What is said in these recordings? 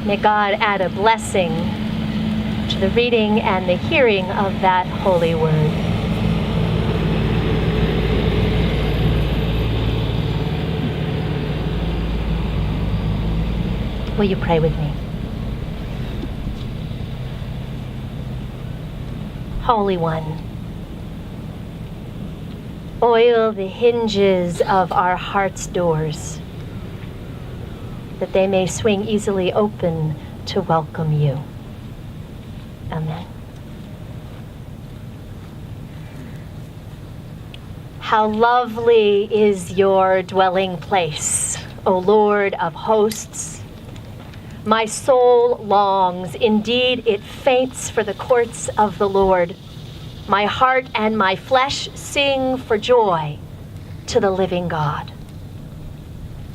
May God add a blessing to the reading and the hearing of that holy word. Will you pray with me? Holy One, oil the hinges of our heart's doors, that they may swing easily open to welcome you. Amen. How lovely is your dwelling place, O Lord of hosts. My soul longs, indeed it faints for the courts of the Lord. My heart and my flesh sing for joy to the living God.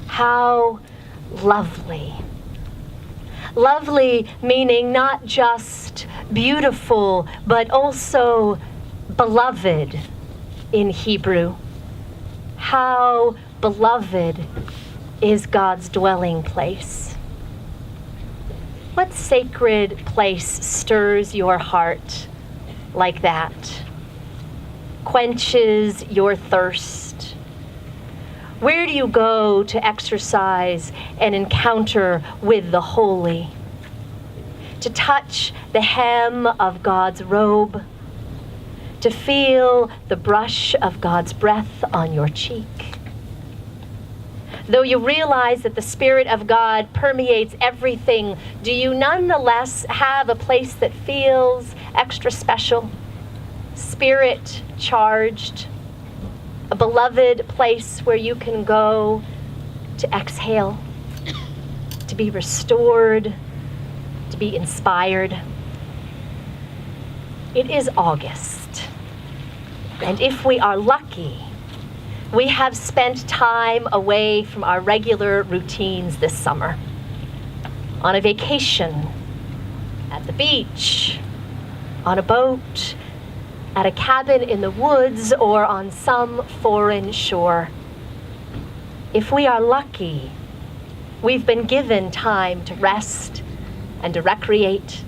How lovely. Lovely meaning not just beautiful, but also beloved in Hebrew. How beloved is God's dwelling place. What sacred place stirs your heart like that? Quenches your thirst? Where do you go to exercise an encounter with the holy? To touch the hem of God's robe? To feel the brush of God's breath on your cheek? Though you realize that the Spirit of God permeates everything, do you nonetheless have a place that feels extra special, Spirit charged, a beloved place where you can go to exhale, to be restored, to be inspired? It is August, and if we are lucky, we have spent time away from our regular routines this summer, on a vacation, at the beach, on a boat, at a cabin in the woods, or on some foreign shore. If we are lucky, we've been given time to rest and to recreate,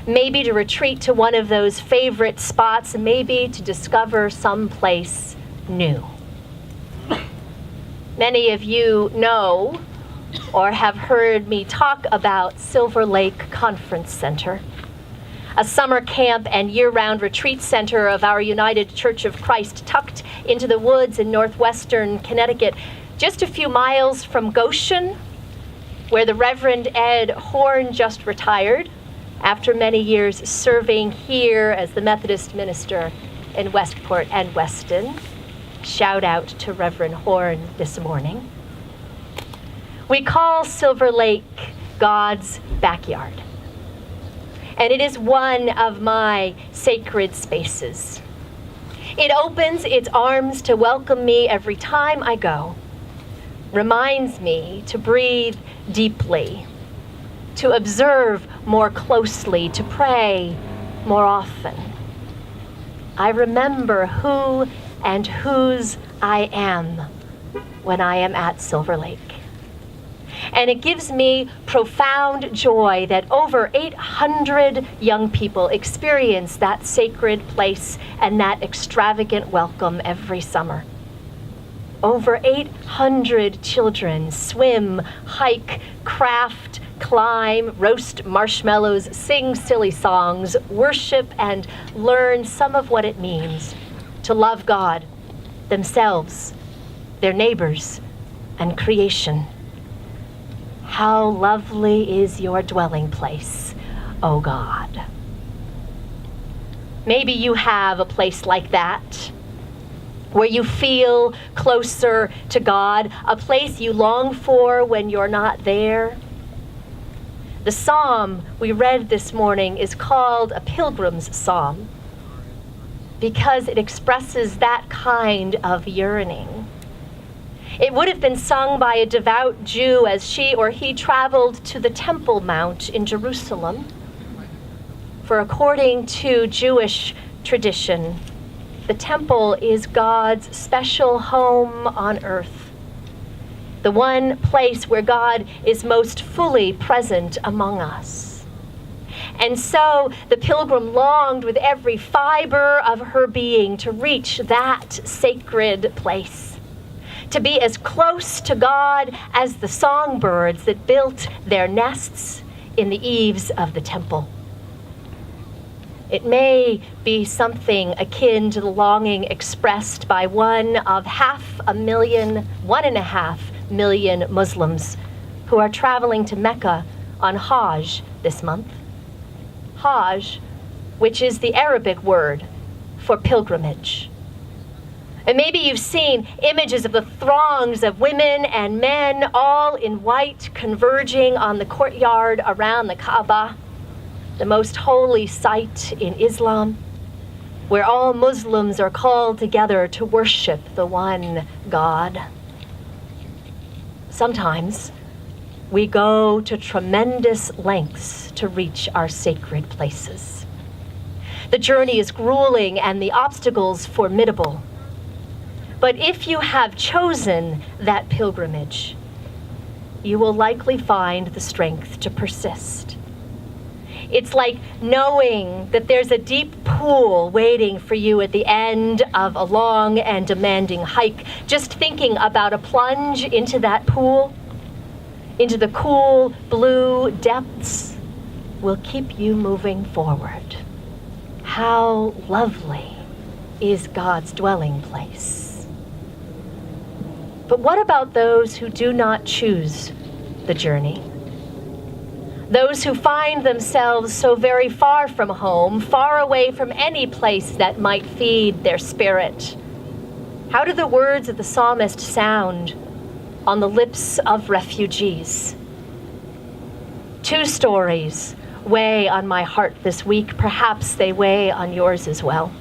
maybe to retreat to one of those favorite spots, maybe to discover some place new. Many of you know or have heard me talk about Silver Lake Conference Center, a summer camp and year-round retreat center of our United Church of Christ, tucked into the woods in northwestern Connecticut, just a few miles from Goshen, where the Reverend Ed Horn just retired after many years serving here as the Methodist minister in Westport and Weston. Shout out to Reverend Horn this morning. We call Silver Lake God's backyard, and it is one of my sacred spaces. It opens its arms to welcome me every time I go, reminds me to breathe deeply, to observe more closely, to pray more often. I remember who and whose I am when I am at Silver Lake. And it gives me profound joy that over 800 young people experience that sacred place and that extravagant welcome every summer. Over 800 children swim, hike, craft, climb, roast marshmallows, sing silly songs, worship, and learn some of what it means to love God, themselves, their neighbors, and creation. How lovely is your dwelling place, O God. Maybe you have a place like that, where you feel closer to God, a place you long for when you're not there. The psalm we read this morning is called a pilgrim's psalm, because it expresses that kind of yearning. It would have been sung by a devout Jew as she or he traveled to the Temple Mount in Jerusalem. For according to Jewish tradition, the temple is God's special home on earth. the one place where God is most fully present among us. And so the pilgrim longed with every fiber of her being to reach that sacred place, to be as close to God as the songbirds that built their nests in the eaves of the temple. It may be something akin to the longing expressed by 1.5 million Muslims who are traveling to Mecca on Hajj this month. Hajj, which is the Arabic word for pilgrimage. And maybe you've seen images of the throngs of women and men, all in white, converging on the courtyard around the Kaaba, the most holy site in Islam, where all Muslims are called together to worship the one God. Sometimes we go to tremendous lengths to reach our sacred places. The journey is grueling and the obstacles formidable. But if you have chosen that pilgrimage, you will likely find the strength to persist. It's like knowing that there's a deep pool waiting for you at the end of a long and demanding hike. Just thinking about a plunge into that pool, into the cool blue depths, will keep you moving forward. How lovely is God's dwelling place. But what about those who do not choose the journey? Those who find themselves so very far from home, far away from any place that might feed their spirit. How do the words of the psalmist sound on the lips of refugees? Two stories weigh on my heart this week. Perhaps they weigh on yours as well.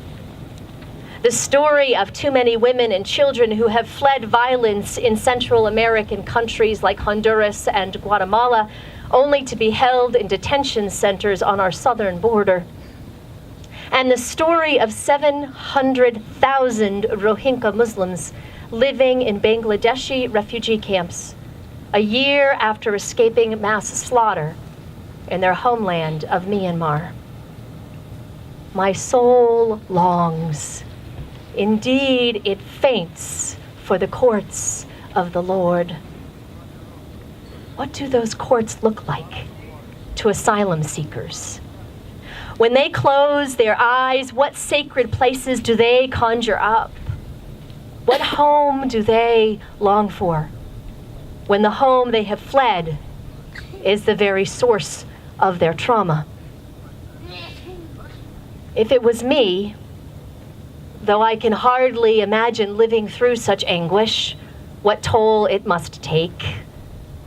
The story of too many women and children who have fled violence in Central American countries like Honduras and Guatemala, only to be held in detention centers on our southern border. And the story of 700,000 Rohingya Muslims living in Bangladeshi refugee camps a year after escaping mass slaughter in their homeland of Myanmar. My soul longs. Indeed, it faints for the courts of the Lord. What do those courts look like to asylum seekers? When they close their eyes, what sacred places do they conjure up? What home do they long for when the home they have fled is the very source of their trauma? If it was me, though I can hardly imagine living through such anguish, what toll it must take,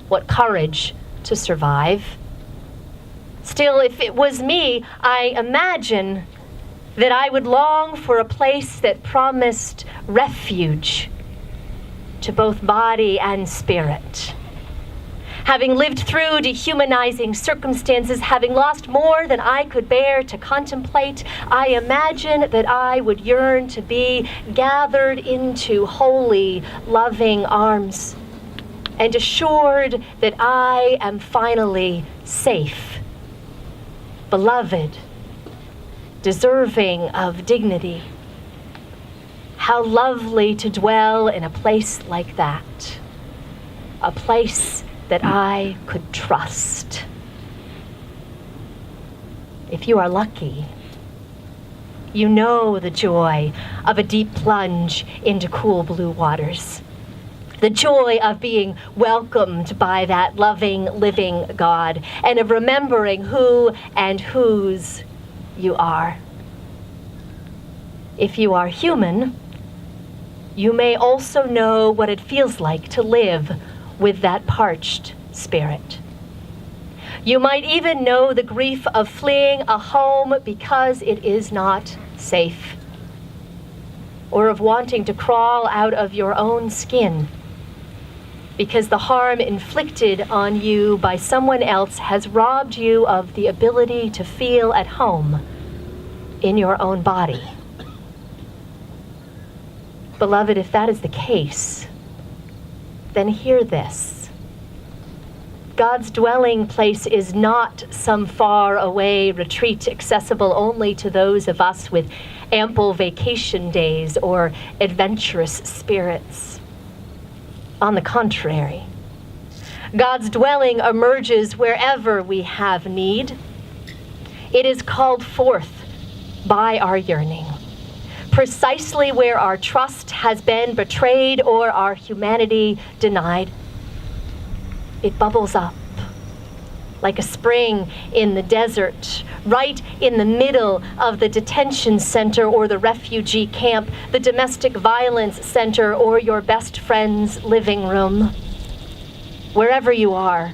what courage to survive. Still, if it was me, I imagine that I would long for a place that promised refuge to both body and spirit. Having lived through dehumanizing circumstances, having lost more than I could bear to contemplate, I imagine that I would yearn to be gathered into holy, loving arms, and assured that I am finally safe, beloved, deserving of dignity. How lovely to dwell in a place like that, a place that I could trust. If you are lucky, you know the joy of a deep plunge into cool blue waters. The joy of being welcomed by that loving, living God, and of remembering who and whose you are. If you are human, you may also know what it feels like to live with that parched spirit. You might even know the grief of fleeing a home because it is not safe, or of wanting to crawl out of your own skin because the harm inflicted on you by someone else has robbed you of the ability to feel at home in your own body. Beloved, if that is the case, then hear this. God's dwelling place is not some far away retreat accessible only to those of us with ample vacation days or adventurous spirits. On the contrary, God's dwelling emerges wherever we have need. It is called forth by our yearning, precisely where our trust has been betrayed or our humanity denied. It bubbles up like a spring in the desert, right in the middle of the detention center or the refugee camp, the domestic violence center or your best friend's living room. Wherever you are,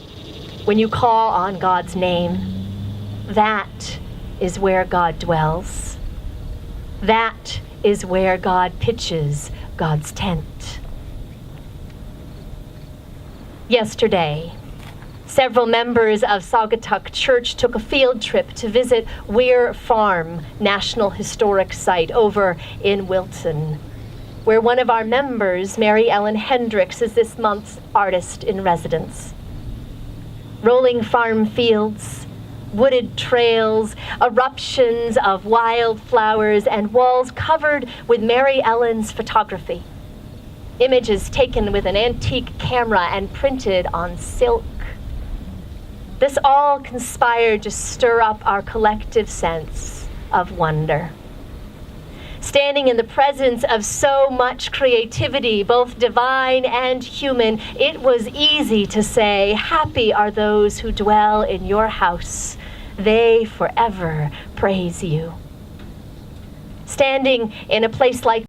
when you call on God's name, that is where God dwells. That is where God pitches God's tent. Yesterday, several members of Saugatuck Church took a field trip to visit Weir Farm National Historic Site over in Wilton, where one of our members, Mary Ellen Hendricks, is this month's artist in residence. Rolling farm fields, wooded trails, eruptions of wildflowers, and walls covered with Mary Ellen's photography. Images taken with an antique camera and printed on silk. This all conspired to stir up our collective sense of wonder. Standing in the presence of so much creativity, both divine and human, it was easy to say, "Happy are those who dwell in your house. They forever praise you." Standing in a place like